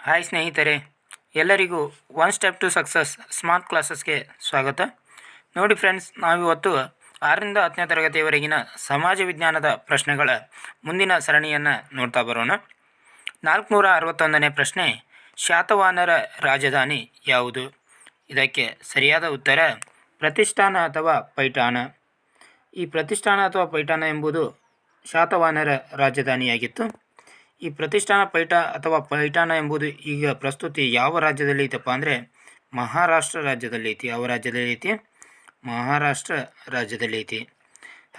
Hi ಸ್ನೇಹಿತರೆ, ಎಲ್ಲರಿಗೂ one step to success smart ಕ್ಲಾಸಸ್ಗೆ ಸ್ವಾಗತ. ನೋಡಿ ಫ್ರೆಂಡ್ಸ್, ನಾವಿವತ್ತು 6ರಿಂದ 10ನೇ ತರಗತಿಯವರೆಗಿನ ಸಮಾಜ ವಿಜ್ಞಾನದ ಪ್ರಶ್ನೆಗಳ ಮುಂದಿನ ಸರಣಿಯನ್ನು ನೋಡ್ತಾ ಬರೋಣ. 461ನೇ ಪ್ರಶ್ನೆ, ಶಾತವಾಹನರ ರಾಜಧಾನಿ ಯಾವುದು? ಇದಕ್ಕೆ ಸರಿಯಾದ ಉತ್ತರ ಪ್ರತಿಷ್ಠಾನ ಅಥವಾ ಪೈಠಾಣ. ಈ ಪ್ರತಿಷ್ಠಾನ ಅಥವಾ ಪೈಠಾಣ ಎಂಬುದು ಶಾತವಾಹನರ ರಾಜಧಾನಿಯಾಗಿತ್ತು. ಈ ಪ್ರತಿಷ್ಠಾನ ಅಥವಾ ಪೈಠಾಣ ಎಂಬುದು ಈಗ ಪ್ರಸ್ತುತಿ ಯಾವ ರಾಜ್ಯದಲ್ಲಿ ಐತಪ್ಪ ಅಂದರೆ ಮಹಾರಾಷ್ಟ್ರ ರಾಜ್ಯದಲ್ಲಿ ಐತಿ. ಯಾವ ರಾಜ್ಯದಲ್ಲಿ ಐತಿ? ಮಹಾರಾಷ್ಟ್ರ ರಾಜ್ಯದಲ್ಲಿ ಐತಿ.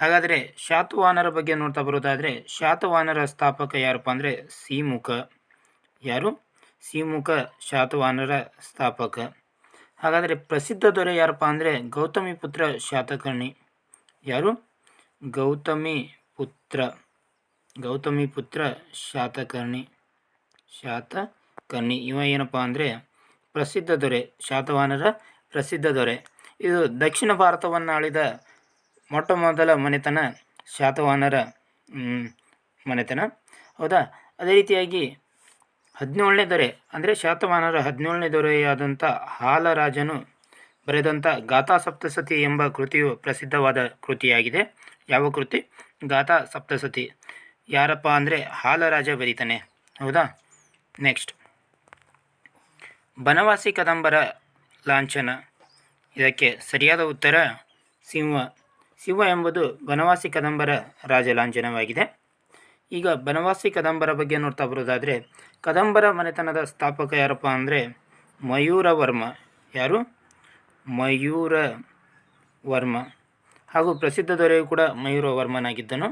ಹಾಗಾದರೆ ಶಾತವಾಹನರ ಬಗ್ಗೆ ನೋಡ್ತಾ ಬರೋದಾದರೆ, ಶಾತವಾಹನರ ಸ್ಥಾಪಕ ಯಾರಪ್ಪ ಅಂದರೆ ಸಿಮುಖ. ಯಾರು? ಸಿಮುಖ ಶಾತವಾಹನರ ಸ್ಥಾಪಕ. ಹಾಗಾದರೆ ಪ್ರಸಿದ್ಧ ದೊರೆ ಯಾರಪ್ಪ ಅಂದರೆ ಗೌತಮಿಪುತ್ರ ಶಾತಕರ್ಣಿ. ಯಾರು? ಗೌತಮಿಪುತ್ರ ಶಾತಕರ್ಣಿ. ಇವ ಏನಪ್ಪ ಅಂದರೆ ಪ್ರಸಿದ್ಧ ದೊರೆ, ಶಾತವಾಹನರ ಪ್ರಸಿದ್ಧ ದೊರೆ. ಇದು ದಕ್ಷಿಣ ಭಾರತವನ್ನು ಆಳಿದ ಮೊಟ್ಟ ಮೊದಲ ಮನೆತನ ಶಾತವಾಹನರ ಮನೆತನ. ಹೌದಾ? ಅದೇ ರೀತಿಯಾಗಿ 17ನೇ ದೊರೆ ಅಂದರೆ ಶಾತವಾಹನರ 17ನೇ ದೊರೆಯಾದಂಥ ಹಾಲರಾಜನು ಬರೆದಂಥ ಗಾಥಾ ಸಪ್ತಸತಿ ಎಂಬ ಕೃತಿಯು ಪ್ರಸಿದ್ಧವಾದ ಕೃತಿಯಾಗಿದೆ. ಯಾವ ಕೃತಿ? ಗಾಥಾ ಸಪ್ತಸತಿ. ಯಾರಪ್ಪ ಅಂದರೆ ಹಾಲರಾಜ ಬರೀತಾನೆ. ಹೌದಾ? ನೆಕ್ಸ್ಟ್, ಬನವಾಸಿ ಕದಂಬರ ಲಾಂಛನ. ಇದಕ್ಕೆ ಸರಿಯಾದ ಉತ್ತರ ಶಿವ ಎಂಬುದು ಬನವಾಸಿ ಕದಂಬರ ರಾಜ ಲಾಂಛನವಾಗಿದೆ. ಈಗ ಬನವಾಸಿ ಕದಂಬರ ಬಗ್ಗೆ ನೋಡ್ತಾ ಬರೋದಾದರೆ, ಕದಂಬರ ಮನೆತನದ ಸ್ಥಾಪಕ ಯಾರಪ್ಪ ಅಂದರೆ ಮಯೂರವರ್ಮ. ಯಾರು? ಮಯೂರವರ್ಮ. ಹಾಗೂ ಪ್ರಸಿದ್ಧ ದೊರೆಯು ಕೂಡ ಮಯೂರವರ್ಮನಾಗಿದ್ದನು.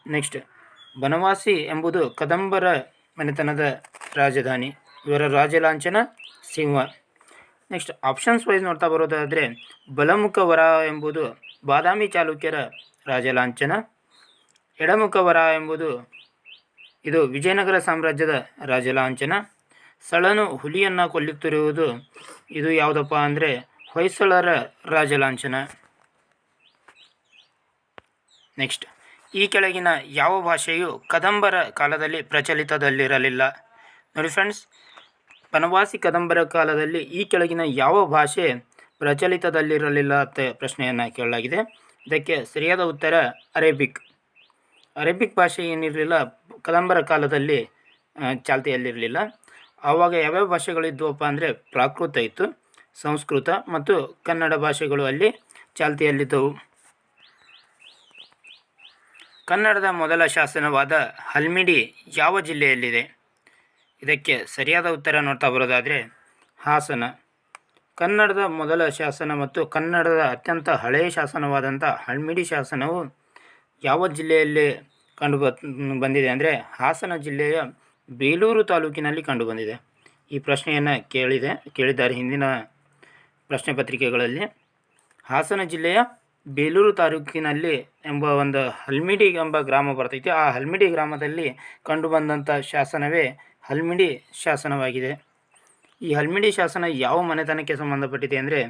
ನೆಕ್ಸ್ಟ್, ಬನವಾಸಿ ಎಂಬುದು ಕದಂಬರ ಮನೆತನದ ರಾಜಧಾನಿ. ಇವರ ರಾಜಲಾಂಛನ ಸಿಂಹ. ನೆಕ್ಸ್ಟ್, ಆಪ್ಷನ್ಸ್ ವೈಸ್ ನೋಡ್ತಾ ಬರೋದಾದರೆ, ಬಲಮುಖ ವರಾಹ ಎಂಬುದು ಬಾದಾಮಿ ಚಾಲುಕ್ಯರ ರಾಜಲಾಂಛನ. ಎಡಮುಖ ವರಾಹ ಎಂಬುದು ಇದು ವಿಜಯನಗರ ಸಾಮ್ರಾಜ್ಯದ ರಾಜಲಾಂಛನ. ಸಳನು ಹುಲಿಯನ್ನು ಕೊಲ್ಲುತ್ತಿರುವುದು ಇದು ಯಾವುದಪ್ಪ ಅಂದರೆ ಹೊಯ್ಸಳರ ರಾಜಲಾಂಛನ. ನೆಕ್ಸ್ಟ್, ಈ ಕೆಳಗಿನ ಯಾವ ಭಾಷೆಯು ಕದಂಬರ ಕಾಲದಲ್ಲಿ ಪ್ರಚಲಿತದಲ್ಲಿರಲಿಲ್ಲ? ನೋಡಿ ಫ್ರೆಂಡ್ಸ್, ಬನವಾಸಿ ಕದಂಬರ ಕಾಲದಲ್ಲಿ ಈ ಕೆಳಗಿನ ಯಾವ ಭಾಷೆ ಪ್ರಚಲಿತದಲ್ಲಿರಲಿಲ್ಲ ಅಂತ ಪ್ರಶ್ನೆಯನ್ನು ಕೇಳಲಾಗಿದೆ. ಇದಕ್ಕೆ ಸರಿಯಾದ ಉತ್ತರ ಅರೇಬಿಕ್. ಅರೇಬಿಕ್ ಭಾಷೆ ಏನಿರಲಿಲ್ಲ ಕದಂಬರ ಕಾಲದಲ್ಲಿ ಚಾಲ್ತಿಯಲ್ಲಿರಲಿಲ್ಲ. ಆವಾಗ ಯಾವ್ಯಾವ ಭಾಷೆಗಳಿದ್ವಪ್ಪ ಅಂದರೆ ಪ್ರಾಕೃತ ಇತ್ತು, ಸಂಸ್ಕೃತ ಮತ್ತು ಕನ್ನಡ ಭಾಷೆಗಳು ಅಲ್ಲಿ ಚಾಲ್ತಿಯಲ್ಲಿದ್ದವು. ಕನ್ನಡದ ಮೊದಲ ಶಾಸನವಾದ ಹಲ್ಮಿಡಿ ಯಾವ ಜಿಲ್ಲೆಯಲ್ಲಿದೆ? ಇದಕ್ಕೆ ಸರಿಯಾದ ಉತ್ತರ ನೋಡ್ತಾ ಬರೋದಾದರೆ ಹಾಸನ. ಕನ್ನಡದ ಮೊದಲ ಶಾಸನ ಮತ್ತು ಕನ್ನಡದ ಅತ್ಯಂತ ಹಳೆಯ ಶಾಸನವಾದಂಥ ಹಲ್ಮಿಡಿ ಶಾಸನವು ಯಾವ ಜಿಲ್ಲೆಯಲ್ಲಿ ಬಂದಿದೆ ಅಂದರೆ ಹಾಸನ ಜಿಲ್ಲೆಯ ಬೇಲೂರು ತಾಲೂಕಿನಲ್ಲಿ ಕಂಡುಬಂದಿದೆ. ಈ ಪ್ರಶ್ನೆಯನ್ನು ಕೇಳಿದ್ದಾರೆ ಹಿಂದಿನ ಪ್ರಶ್ನೆ ಪತ್ರಿಕೆಗಳಲ್ಲಿ. ಹಾಸನ ಜಿಲ್ಲೆಯ ಬೇಲೂರು ತಾಲೂಕಿನಲ್ಲಿ ಎಂಬ ಒಂದು ಹಲ್ಮಿಡಿ ಎಂಬ ಗ್ರಾಮ ಬರ್ತೈತಿ. ಆ ಹಲ್ಮಿಡಿ ಗ್ರಾಮದಲ್ಲಿ ಕಂಡುಬಂದಂಥ ಶಾಸನವೇ ಹಲ್ಮಿಡಿ ಶಾಸನವಾಗಿದೆ. ಈ ಹಲ್ಮಿಡಿ ಶಾಸನ ಯಾವ ಮನೆತನಕ್ಕೆ ಸಂಬಂಧಪಟ್ಟಿದೆ ಅಂದರೆ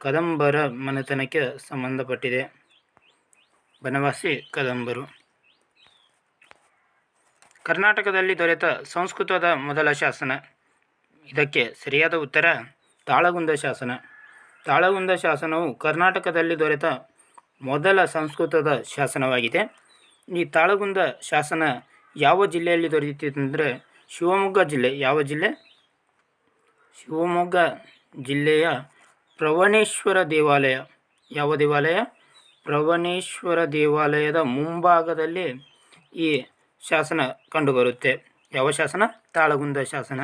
ಕದಂಬರ ಮನೆತನಕ್ಕೆ ಸಂಬಂಧಪಟ್ಟಿದೆ. ಬನವಾಸಿ ಕದಂಬರು. ಕರ್ನಾಟಕದಲ್ಲಿ ದೊರೆತ ಸಂಸ್ಕೃತದ ಮೊದಲ ಶಾಸನ. ಇದಕ್ಕೆ ಸರಿಯಾದ ಉತ್ತರ ತಾಳಗುಂದ ಶಾಸನ. ತಾಳಗುಂದ ಶಾಸನವು ಕರ್ನಾಟಕದಲ್ಲಿ ದೊರೆತ ಮೊದಲ ಸಂಸ್ಕೃತದ ಶಾಸನವಾಗಿದೆ. ಈ ತಾಳಗುಂದ ಶಾಸನ ಯಾವ ಜಿಲ್ಲೆಯಲ್ಲಿ ದೊರೆತಿತ್ತಂದರೆ ಶಿವಮೊಗ್ಗ ಜಿಲ್ಲೆ. ಯಾವ ಜಿಲ್ಲೆ? ಶಿವಮೊಗ್ಗ ಜಿಲ್ಲೆಯ ಪ್ರವಣೇಶ್ವರ ದೇವಾಲಯ. ಯಾವ ದೇವಾಲಯ? ಪ್ರವಣೇಶ್ವರ ದೇವಾಲಯದ ಮುಂಭಾಗದಲ್ಲಿ ಈ ಶಾಸನ ಕಂಡುಬರುತ್ತೆ. ಯಾವ ಶಾಸನ? ತಾಳಗುಂದ ಶಾಸನ.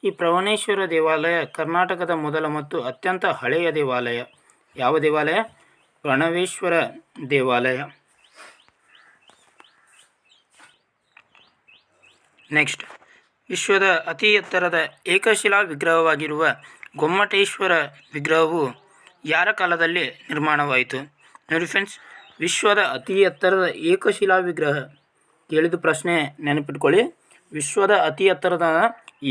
ಈ ಪ್ರವಣೇಶ್ವರ ದೇವಾಲಯ ಕರ್ನಾಟಕದ ಮೊದಲ ಮತ್ತು ಅತ್ಯಂತ ಹಳೆಯ ದೇವಾಲಯ. ಯಾವ ದೇವಾಲಯ? ಪ್ರಣವೇಶ್ವರ ದೇವಾಲಯ. ನೆಕ್ಸ್ಟ್, ವಿಶ್ವದ ಅತಿ ಎತ್ತರದ ಏಕಶಿಲಾ ವಿಗ್ರಹವಾಗಿರುವ ಗೊಮ್ಮಟೇಶ್ವರ ವಿಗ್ರಹವು ಯಾರ ಕಾಲದಲ್ಲಿ ನಿರ್ಮಾಣವಾಯಿತು? ನೋಡಿ ಫ್ರೆಂಡ್ಸ್, ವಿಶ್ವದ ಅತಿ ಎತ್ತರದ ಏಕಶಿಲಾ ವಿಗ್ರಹ ಕೇಳಿದ ಪ್ರಶ್ನೆ ನೆನಪಿಟ್ಕೊಳ್ಳಿ. ವಿಶ್ವದ ಅತಿ ಎತ್ತರದ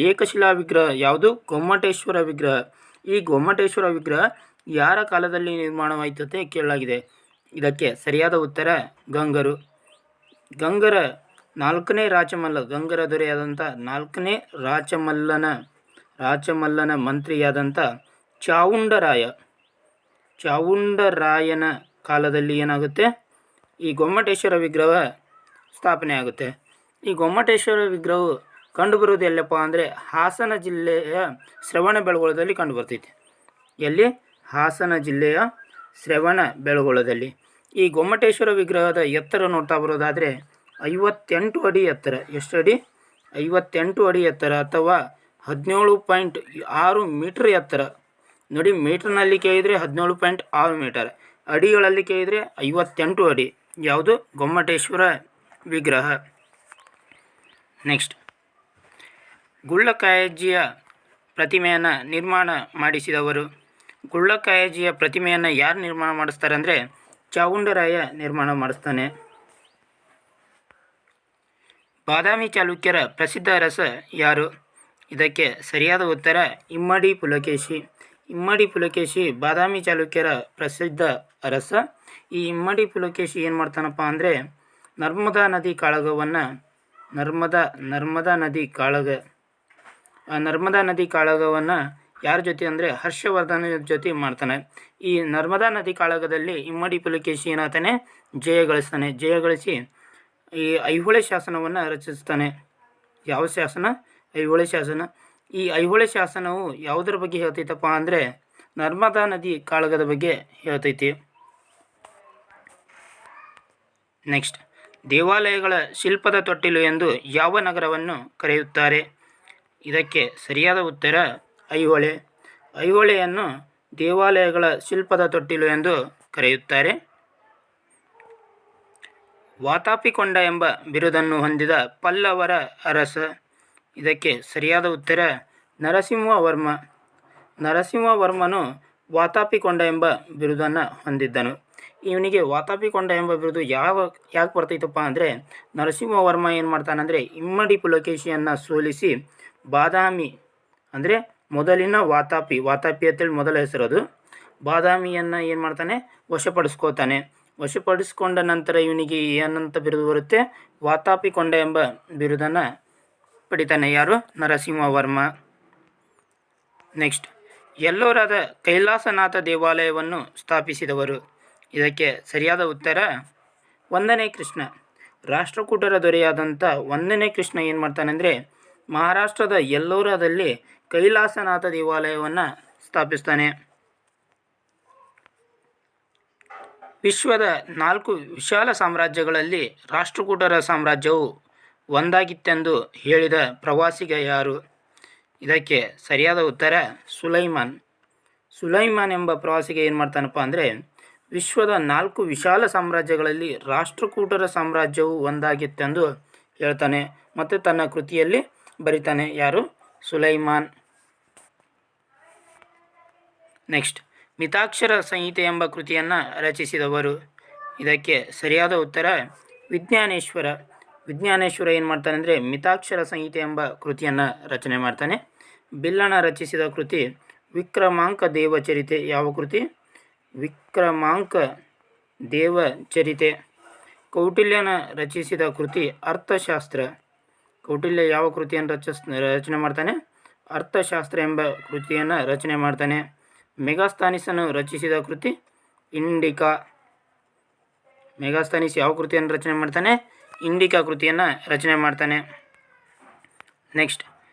ಏಕಶಿಲಾ ವಿಗ್ರಹ ಯಾವುದು? ಗೊಮ್ಮಟೇಶ್ವರ ವಿಗ್ರಹ. ಈ ಗೊಮ್ಮಟೇಶ್ವರ ವಿಗ್ರಹ ಯಾರ ಕಾಲದಲ್ಲಿ ನಿರ್ಮಾಣವಾಯಿತಂತೆ ಕೇಳಲಾಗಿದೆ. ಇದಕ್ಕೆ ಸರಿಯಾದ ಉತ್ತರ ಗಂಗರ ನಾಲ್ಕನೇ ರಾಚಮಲ್ಲ ಗಂಗರ ದೊರೆಯಾದಂಥ ನಾಲ್ಕನೇ ರಾಚಮಲ್ಲನ ಮಂತ್ರಿಯಾದಂಥ ಚಾವುಂಡರಾಯನ ಕಾಲದಲ್ಲಿ ಏನಾಗುತ್ತೆ, ಈ ಗೊಮ್ಮಟೇಶ್ವರ ವಿಗ್ರಹ ಸ್ಥಾಪನೆ ಆಗುತ್ತೆ. ಈ ಗೊಮ್ಮಟೇಶ್ವರ ವಿಗ್ರಹವು ಕಂಡುಬರುವುದು ಎಲ್ಲಪ್ಪ ಅಂದರೆ ಹಾಸನ ಜಿಲ್ಲೆಯ ಶ್ರವಣಬೆಳಗೊಳದಲ್ಲಿ ಕಂಡುಬರ್ತೈತಿ. ಎಲ್ಲಿ? ಹಾಸನ ಜಿಲ್ಲೆಯ ಶ್ರವಣಬೆಳಗೊಳದಲ್ಲಿ. ಈ ಗೊಮ್ಮಟೇಶ್ವರ ವಿಗ್ರಹದ ಎತ್ತರ ನೋಡ್ತಾ ಬರೋದಾದರೆ 58 ಅಡಿ ಎತ್ತರ. ಎಷ್ಟು ಅಡಿ? 58 ಅಡಿ ಎತ್ತರ ಅಥವಾ 17.6 ಮೀಟರ್ ಎತ್ತರ. ನೋಡಿ, ಮೀಟರ್ನಲ್ಲಿ ಕೇಳಿದರೆ 17.6 ಮೀಟರ್, ಅಡಿಗಳಲ್ಲಿ ಕೇಳಿದರೆ 58 ಅಡಿ. ಯಾವುದು? ಗೊಮ್ಮಟೇಶ್ವರ ವಿಗ್ರಹ. ನೆಕ್ಸ್ಟ್, ಗುಳ್ಳಕಾಯಜ್ಜಿಯ ಪ್ರತಿಮೆಯನ್ನು ನಿರ್ಮಾಣ ಮಾಡಿಸಿದವರು. ಗುಳ್ಳಕಾಯಜ್ಜಿಯ ಪ್ರತಿಮೆಯನ್ನು ಯಾರು ನಿರ್ಮಾಣ ಮಾಡಿಸ್ತಾರೆ ಅಂದರೆ ಚಾವುಂಡರಾಯ ನಿರ್ಮಾಣ ಮಾಡಿಸ್ತಾನೆ. ಬಾದಾಮಿ ಚಾಲುಕ್ಯರ ಪ್ರಸಿದ್ಧ ಅರಸ ಯಾರು? ಇದಕ್ಕೆ ಸರಿಯಾದ ಉತ್ತರ ಇಮ್ಮಡಿ ಪುಲಕೇಶಿ. ಇಮ್ಮಡಿ ಪುಲಕೇಶಿ ಬಾದಾಮಿ ಚಾಲುಕ್ಯರ ಪ್ರಸಿದ್ಧ ಅರಸ. ಈ ಇಮ್ಮಡಿ ಪುಲಕೇಶಿ ಏನು ಮಾಡ್ತಾನಪ್ಪ ಅಂದರೆ ನರ್ಮದಾ ನದಿ ಕಾಳಗವನ್ನು ಯಾರ ಜೊತೆ ಅಂದರೆ ಹರ್ಷವರ್ಧನ ಜೊತೆ ಮಾಡ್ತಾನೆ. ಈ ನರ್ಮದಾ ನದಿ ಕಾಳಗದಲ್ಲಿ ಇಮ್ಮಡಿ ಪುಲಕೇಶಿ ಏನಾಗ್ತಾನೆ? ಜಯಗಳಿಸಿ ಈ ಐಹೊಳೆ ಶಾಸನವನ್ನು ರಚಿಸ್ತಾನೆ. ಯಾವ ಶಾಸನ? ಐಹೊಳೆ ಶಾಸನ. ಈ ಐಹೊಳೆ ಶಾಸನವು ಯಾವುದರ ಬಗ್ಗೆ ಹೇಳ್ತೈತಪ್ಪ ಅಂದರೆ ನರ್ಮದಾ ನದಿ ಕಾಳಗದ ಬಗ್ಗೆ ಹೇಳ್ತೈತಿ. ನೆಕ್ಸ್ಟ್, ದೇವಾಲಯಗಳ ಶಿಲ್ಪದ ತೊಟ್ಟಿಲು ಎಂದು ಯಾವ ನಗರವನ್ನು ಕರೆಯುತ್ತಾರೆ? ಇದಕ್ಕೆ ಸರಿಯಾದ ಉತ್ತರ ಐಹೊಳೆ. ಐಹೊಳೆಯನ್ನು ದೇವಾಲಯಗಳ ಶಿಲ್ಪದ ತೊಟ್ಟಿಲು ಎಂದು ಕರೆಯುತ್ತಾರೆ. ವಾತಾಪಿಕೊಂಡ ಎಂಬ ಬಿರುದನ್ನು ಹೊಂದಿದ ಪಲ್ಲವರ ಅರಸ. ಇದಕ್ಕೆ ಸರಿಯಾದ ಉತ್ತರ ನರಸಿಂಹವರ್ಮ. ನರಸಿಂಹವರ್ಮನು ವಾತಾಪಿಕೊಂಡ ಎಂಬ ಬಿರುದನ್ನು ಹೊಂದಿದ್ದನು. ಇವನಿಗೆ ವಾತಾಪಿಕೊಂಡ ಎಂಬ ಬಿರುದು ಯಾಕೆ ಬರ್ತೈತಪ್ಪ ಅಂದರೆ ನರಸಿಂಹವರ್ಮ ಏನು ಮಾಡ್ತಾನಂದರೆ ಇಮ್ಮಡಿ ಪುಲಕೇಶಿಯನ್ನು ಸೋಲಿಸಿ ಬಾದಾಮಿ ಅಂದರೆ ಮೊದಲಿನ ವಾತಾಪಿ ಅಂತೇಳಿ ಮೊದಲ ಹೆಸರದು, ಬಾದಾಮಿಯನ್ನು ಏನು ಮಾಡ್ತಾನೆ? ವಶಪಡಿಸ್ಕೋತಾನೆ. ವಶಪಡಿಸ್ಕೊಂಡ ನಂತರ ಇವನಿಗೆ ಏನಂತ ಬಿರುದು ಬರುತ್ತೆ? ವಾತಾಪಿಕೊಂಡ ಎಂಬ ಬಿರುದನ್ನು ಪಡಿತಾನೆ. ಯಾರು? ನರಸಿಂಹವರ್ಮ. ನೆಕ್ಸ್ಟ್, ಎಲ್ಲೋರಾದ ಕೈಲಾಸನಾಥ ದೇವಾಲಯವನ್ನು ಸ್ಥಾಪಿಸಿದವರು. ಇದಕ್ಕೆ ಸರಿಯಾದ ಉತ್ತರ 1ನೇ ಕೃಷ್ಣ. ರಾಷ್ಟ್ರಕೂಟರ ದೊರೆಯಾದಂಥ 1ನೇ ಕೃಷ್ಣ ಏನು ಮಾಡ್ತಾನೆಂದರೆ ಮಹಾರಾಷ್ಟ್ರದ ಎಲ್ಲೋರಾದಲ್ಲಿ ಕೈಲಾಸನಾಥ ದೇವಾಲಯವನ್ನು ಸ್ಥಾಪಿಸ್ತಾನೆ. ವಿಶ್ವದ 4 ವಿಶಾಲ ಸಾಮ್ರಾಜ್ಯಗಳಲ್ಲಿ ರಾಷ್ಟ್ರಕೂಟರ ಸಾಮ್ರಾಜ್ಯವು ಒಂದಾಗಿತ್ತೆಂದು ಹೇಳಿದ ಪ್ರವಾಸಿಗ ಯಾರು? ಇದಕ್ಕೆ ಸರಿಯಾದ ಉತ್ತರ ಸುಲೈಮಾನ್. ಸುಲೈಮಾನ್ ಎಂಬ ಪ್ರವಾಸಿಗ ಏನು ಮಾಡ್ತಾನಪ್ಪ ಅಂದರೆ ವಿಶ್ವದ 4 ವಿಶಾಲ ಸಾಮ್ರಾಜ್ಯಗಳಲ್ಲಿ ರಾಷ್ಟ್ರಕೂಟರ ಸಾಮ್ರಾಜ್ಯವು ಒಂದಾಗಿತ್ತೆಂದು ಹೇಳ್ತಾನೆ ಮತ್ತು ತನ್ನ ಕೃತಿಯಲ್ಲಿ ಬರಿತಾನೆ. ಯಾರು? ಸುಲೈಮಾನ್. ನೆಕ್ಸ್ಟ್, ಮಿತಾಕ್ಷರ ಸಂಹಿತೆ ಎಂಬ ಕೃತಿಯನ್ನು ರಚಿಸಿದವರು. ಇದಕ್ಕೆ ಸರಿಯಾದ ಉತ್ತರ ವಿಜ್ಞಾನೇಶ್ವರ. ವಿಜ್ಞಾನೇಶ್ವರ ಏನು ಮಾಡ್ತಾನೆ ಅಂದರೆ ಮಿತಾಕ್ಷರ ಸಂಹಿತೆ ಎಂಬ ಕೃತಿಯನ್ನು ರಚನೆ ಮಾಡ್ತಾನೆ. ಬಿಲ್ಲಣ ರಚಿಸಿದ ಕೃತಿ ವಿಕ್ರಮಾಂಕ ದೇವಚರಿತೆ. ಯಾವ ಕೃತಿ? ವಿಕ್ರಮಾಂಕ ದೇವಚರಿತೆ. ಕೌಟಿಲ್ಯನ ರಚಿಸಿದ ಕೃತಿ ಅರ್ಥಶಾಸ್ತ್ರ. ಕೌಟಿಲ್ಯ ಯಾವ ಕೃತಿಯನ್ನು ರಚನೆ ಮಾಡ್ತಾನೆ? ಅರ್ಥಶಾಸ್ತ್ರ ಎಂಬ ಕೃತಿಯನ್ನು ರಚನೆ ಮಾಡ್ತಾನೆ. ಮೆಗಾಸ್ಥಾನಿಸನು ರಚಿಸಿದ ಕೃತಿ ಇಂಡಿಕಾ. ಮೆಗಾಸ್ಥಾನಿಸ್ ಯಾವ ಕೃತಿಯನ್ನು ರಚನೆ ಮಾಡ್ತಾನೆ? ಇಂಡಿಕಾ ಕೃತಿಯನ್ನು ರಚನೆ ಮಾಡ್ತಾನೆ. ನೆಕ್ಸ್ಟ್,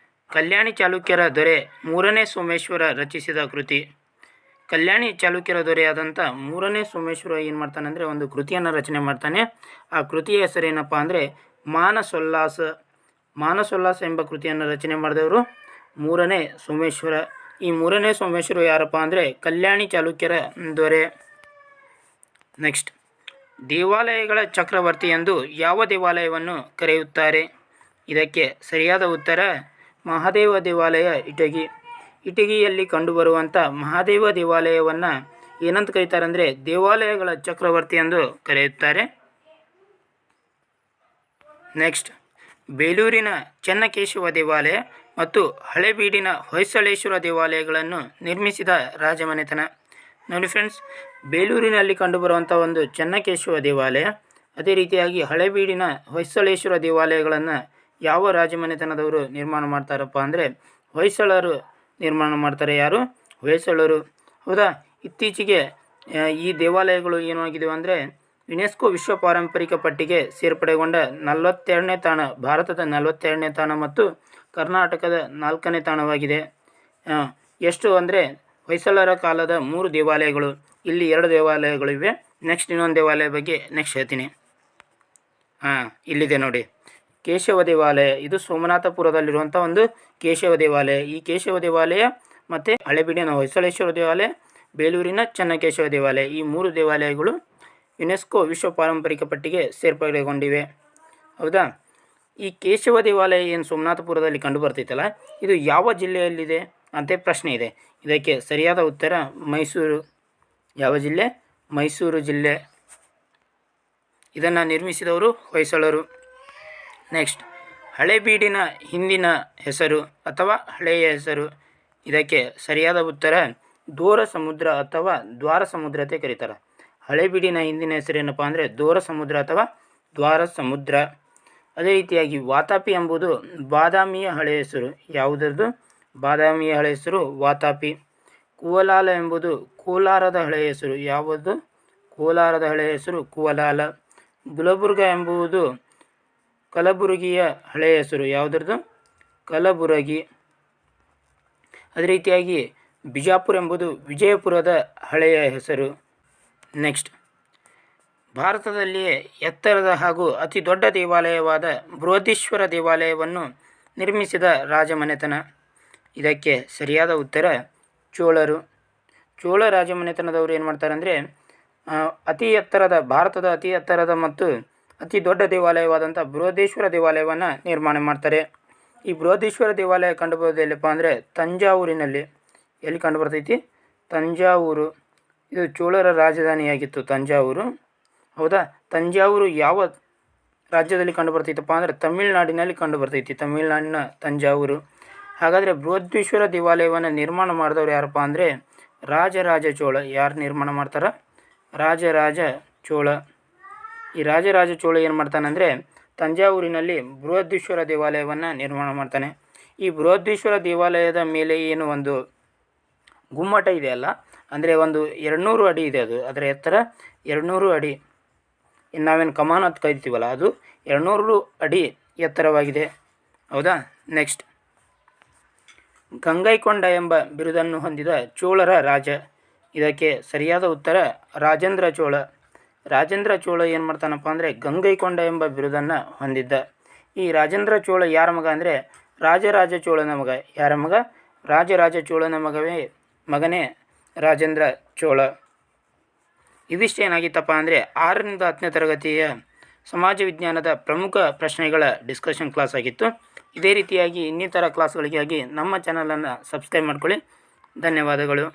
ಕಲ್ಯಾಣಿ ಚಾಲುಕ್ಯರ ದೊರೆ 3ನೇ ಸೋಮೇಶ್ವರ ರಚಿಸಿದ ಕೃತಿ. ಕಲ್ಯಾಣಿ ಚಾಲುಕ್ಯರ ದೊರೆಯಾದಂಥ 3ನೇ ಸೋಮೇಶ್ವರ ಏನು ಮಾಡ್ತಾನೆ ಅಂದರೆ ಒಂದು ಕೃತಿಯನ್ನು ರಚನೆ ಮಾಡ್ತಾನೆ. ಆ ಕೃತಿಯ ಹೆಸರೇನಪ್ಪ ಅಂದರೆ ಮಾನಸೋಲ್ಲಾಸ. ಮಾನಸೋಲ್ಲಾಸ ಎಂಬ ಕೃತಿಯನ್ನು ರಚನೆ ಮಾಡಿದವರು 3ನೇ ಸೋಮೇಶ್ವರ. ಈ 3ನೇ ಸೋಮೇಶ್ವರ ಯಾರಪ್ಪ ಅಂದರೆ ಕಲ್ಯಾಣಿ ಚಾಲುಕ್ಯರ ದೊರೆ. ನೆಕ್ಸ್ಟ್, ದೇವಾಲಯಗಳ ಚಕ್ರವರ್ತಿ ಎಂದು ಯಾವ ದೇವಾಲಯವನ್ನು ಕರೆಯುತ್ತಾರೆ? ಇದಕ್ಕೆ ಸರಿಯಾದ ಉತ್ತರ ಮಹಾದೇವ ದೇವಾಲಯ ಇಟಗಿ. ಇಟಗಿಯಲ್ಲಿ ಕಂಡುಬರುವಂಥ ಮಹಾದೇವ ದೇವಾಲಯವನ್ನು ಏನಂತ ಕರೀತಾರೆ ಅಂದರೆ ದೇವಾಲಯಗಳ ಚಕ್ರವರ್ತಿ ಎಂದು ಕರೆಯುತ್ತಾರೆ. ನೆಕ್ಸ್ಟ್, ಬೇಲೂರಿನ ಚೆನ್ನಕೇಶವ ದೇವಾಲಯ ಮತ್ತು ಹಳೇಬೀಡಿನ ಹೊಯ್ಸಳೇಶ್ವರ ದೇವಾಲಯಗಳನ್ನು ನಿರ್ಮಿಸಿದ ರಾಜಮನೆತನ. ನೋಡಿ ಫ್ರೆಂಡ್ಸ್, ಬೇಲೂರಿನಲ್ಲಿ ಕಂಡುಬರುವಂಥ ಒಂದು ಚೆನ್ನಕೇಶವ ದೇವಾಲಯ ಅದೇ ರೀತಿಯಾಗಿ ಹಳೆಬೀಡಿನ ಹೊಯ್ಸಳೇಶ್ವರ ದೇವಾಲಯಗಳನ್ನು ಯಾವ ರಾಜಮನೆತನದವರು ನಿರ್ಮಾಣ ಮಾಡ್ತಾರಪ್ಪ ಅಂದರೆ ಹೊಯ್ಸಳರು ನಿರ್ಮಾಣ ಮಾಡ್ತಾರೆ. ಯಾರು? ಹೊಯ್ಸಳರು. ಹೌದಾ? ಇತ್ತೀಚೆಗೆ ಈ ದೇವಾಲಯಗಳು ಏನು ಆಗಿವೆ ಅಂದರೆ ಯುನೆಸ್ಕೋ ವಿಶ್ವ ಪಾರಂಪರಿಕ ಪಟ್ಟಿಗೆ ಸೇರ್ಪಡೆಗೊಂಡ 42ನೇ ತಾಣ, ಭಾರತದ 42ನೇ ತಾಣ ಮತ್ತು ಕರ್ನಾಟಕದ 4ನೇ ತಾಣವಾಗಿದೆ. ಎಷ್ಟು ಅಂದರೆ ಹೊಯ್ಸಳರ ಕಾಲದ 3 ದೇವಾಲಯಗಳು, ಇಲ್ಲಿ 2 ದೇವಾಲಯಗಳಿವೆ. ನೆಕ್ಸ್ಟ್ ಇನ್ನೊಂದು ದೇವಾಲಯ ಬಗ್ಗೆ ನೆಕ್ಸ್ಟ್ ಹೇಳ್ತೀನಿ. ಇಲ್ಲಿದೆ ನೋಡಿ, ಕೇಶವ ದೇವಾಲಯ. ಇದು ಸೋಮನಾಥಪುರದಲ್ಲಿರುವಂಥ ಒಂದು ಕೇಶವ ದೇವಾಲಯ. ಈ ಕೇಶವ ದೇವಾಲಯ ಮತ್ತು ಹಳೆಬೀಡಿನ ಹೊಯ್ಸಳೇಶ್ವರ ದೇವಾಲಯ, ಬೇಲೂರಿನ ಚೆನ್ನಕೇಶವ ದೇವಾಲಯ, ಈ 3 ದೇವಾಲಯಗಳು ಯುನೆಸ್ಕೋ ವಿಶ್ವ ಪಾರಂಪರಿಕ ಪಟ್ಟಿಗೆ ಸೇರ್ಪಡೆಗೊಂಡಿವೆ. ಹೌದಾ? ಈ ಕೇಶವ ದೇವಾಲಯ ಏನು ಸೋಮನಾಥಪುರದಲ್ಲಿ ಕಂಡು ಬರ್ತೈತಲ್ಲ, ಇದು ಯಾವ ಜಿಲ್ಲೆಯಲ್ಲಿದೆ ಅಂತ ಪ್ರಶ್ನೆ ಇದೆ. ಇದಕ್ಕೆ ಸರಿಯಾದ ಉತ್ತರ ಮೈಸೂರು. ಯಾವ ಜಿಲ್ಲೆ? ಮೈಸೂರು ಜಿಲ್ಲೆ. ಇದನ್ನು ನಿರ್ಮಿಸಿದವರು ಹೊಯ್ಸಳರು. ನೆಕ್ಸ್ಟ್, ಹಳೆಬೀಡಿನ ಹಿಂದಿನ ಹೆಸರು ಅಥವಾ ಹಳೆಯ ಹೆಸರು. ಇದಕ್ಕೆ ಸರಿಯಾದ ಉತ್ತರ ದೋರ ಸಮುದ್ರ ಅಥವಾ ದ್ವಾರ ಸಮುದ್ರ ಅಂತ ಕರೀತಾರೆ. ಹಳೆಬೀಡಿನ ಹಿಂದಿನ ಹೆಸರೇನಪ್ಪ ಅಂದರೆ ದೋರ ಸಮುದ್ರ ಅಥವಾ ದ್ವಾರ ಸಮುದ್ರ. ಅದೇ ರೀತಿಯಾಗಿ ವಾತಾಪಿ ಎಂಬುದು ಬಾದಾಮಿಯ ಹಳೆಯ ಹೆಸರು. ಯಾವುದರದು? ಬಾದಾಮಿಯ ಹಳೆಯ ಹೆಸರು ವಾತಾಪಿ. ಕುವಲಾಲ ಎಂಬುದು ಕೋಲಾರದ ಹಳೆಯ ಹೆಸರು. ಯಾವುದು? ಕೋಲಾರದ ಹಳೆಯ ಹೆಸರು ಕುವಲಾಲ. ಗುಲಬುರ್ಗ ಎಂಬುದು ಕಲಬುರಗಿಯ ಹಳೆಯ ಹೆಸರು. ಯಾವುದರದು? ಕಲಬುರಗಿ. ಅದೇ ರೀತಿಯಾಗಿ ಬಿಜಾಪುರ ಎಂಬುದು ವಿಜಯಪುರದ ಹಳೆಯ ಹೆಸರು. ನೆಕ್ಸ್ಟ್, ಭಾರತದಲ್ಲಿಯೇ ಎತ್ತರದ ಹಾಗೂ ಅತಿ ದೊಡ್ಡ ದೇವಾಲಯವಾದ ಬೃಹದೀಶ್ವರ ದೇವಾಲಯವನ್ನು ನಿರ್ಮಿಸಿದ ರಾಜಮನೆತನ. ಇದಕ್ಕೆ ಸರಿಯಾದ ಉತ್ತರ ಚೋಳರು. ಚೋಳ ರಾಜಮನೆತನದವರು ಏನು ಮಾಡ್ತಾರೆ ಅಂದರೆ ಭಾರತದ ಅತಿ ಎತ್ತರದ ಮತ್ತು ಅತಿ ದೊಡ್ಡ ದೇವಾಲಯವಾದಂಥ ಬೃಹದೀಶ್ವರ ದೇವಾಲಯವನ್ನು ನಿರ್ಮಾಣ ಮಾಡ್ತಾರೆ. ಈ ಬೃಹದೀಶ್ವರ ದೇವಾಲಯ ಕಂಡುಬರೋದು ಎಲ್ಲಪ್ಪ ಅಂದರೆ ತಂಜಾವೂರಿನಲ್ಲಿ. ಎಲ್ಲಿ ಕಂಡುಬರ್ತೈತಿ? ತಂಜಾವೂರು. ಇದು ಚೋಳರ ರಾಜಧಾನಿಯಾಗಿತ್ತು ತಂಜಾವೂರು. ಹೌದಾ? ತಂಜಾವೂರು ಯಾವ ರಾಜ್ಯದಲ್ಲಿ ಕಂಡುಬರ್ತೈತಪ್ಪ ಅಂದರೆ ತಮಿಳುನಾಡಿನಲ್ಲಿ ಕಂಡುಬರ್ತೈತಿ, ತಮಿಳುನಾಡಿನ ತಂಜಾವೂರು. ಹಾಗಾದರೆ ಬೃಹದೀಶ್ವರ ದೇವಾಲಯವನ್ನು ನಿರ್ಮಾಣ ಮಾಡಿದವರು ಯಾರಪ್ಪ ಅಂದರೆ ರಾಜರಾಜ ಚೋಳ. ಯಾರು ನಿರ್ಮಾಣ ಮಾಡ್ತಾರೆ? ರಾಜರಾಜ ಚೋಳ. ಈ ರಾಜರಾಜ ಚೋಳ ಏನು ಮಾಡ್ತಾನಂದರೆ ತಂಜಾವೂರಿನಲ್ಲಿ ಬೃಹದೀಶ್ವರ ದೇವಾಲಯವನ್ನು ನಿರ್ಮಾಣ ಮಾಡ್ತಾನೆ. ಈ ಬೃಹದೀಶ್ವರ ದೇವಾಲಯದ ಮೇಲೆ ಏನು ಒಂದು ಗುಮ್ಮಟ ಇದೆಯಲ್ಲ, ಅಂದರೆ ಒಂದು 200 ಅಡಿ ಇದೆ. ಅದರ ಎತ್ತರ 200 ಅಡಿ. ಇನ್ನು ನಾವೇನು ಕಮಾನ್ ಅಂತ ಕರಿತೀವಲ್ಲ, ಅದು 200 ಅಡಿ ಎತ್ತರವಾಗಿದೆ. ಹೌದಾ? ನೆಕ್ಸ್ಟ್, ಗಂಗೈಕೊಂಡ ಎಂಬ ಬಿರುದನ್ನು ಹೊಂದಿದ ಚೋಳರ ರಾಜ. ಇದಕ್ಕೆ ಸರಿಯಾದ ಉತ್ತರ ರಾಜೇಂದ್ರ ಚೋಳ. ರಾಜೇಂದ್ರ ಚೋಳ ಏನು ಮಾಡ್ತಾನಪ್ಪ ಅಂದರೆ ಗಂಗೈಕೊಂಡ ಎಂಬ ಬಿರುದನ್ನು ಹೊಂದಿದ್ದ. ಈ ರಾಜೇಂದ್ರ ಚೋಳ ಯಾರ ಮಗ ಅಂದರೆ ರಾಜರಾಜ ಚೋಳನ ಮಗ. ಯಾರ ಮಗ? ರಾಜರಾಜ ಚೋಳನ ಮಗನೇ ರಾಜೇಂದ್ರ ಚೋಳ. ಇವಿಷ್ಟು ಏನಾಗಿತ್ತಪ್ಪ ಅಂದರೆ 6ರಿಂದ 10ನೇ ತರಗತಿಯ ಸಮಾಜ ವಿಜ್ಞಾನದ ಪ್ರಮುಖ ಪ್ರಶ್ನೆಗಳ ಡಿಸ್ಕಷನ್ ಕ್ಲಾಸ್ ಆಗಿತ್ತು. ಇದೇ ರೀತಿಯಾಗಿ ಇನ್ನಿತರ ಕ್ಲಾಸ್ಗಳಿಗಾಗಿ ನಮ್ಮ ಚಾನಲನ್ನು ಸಬ್ಸ್ಕ್ರೈಬ್ ಮಾಡ್ಕೊಳ್ಳಿ. ಧನ್ಯವಾದಗಳು.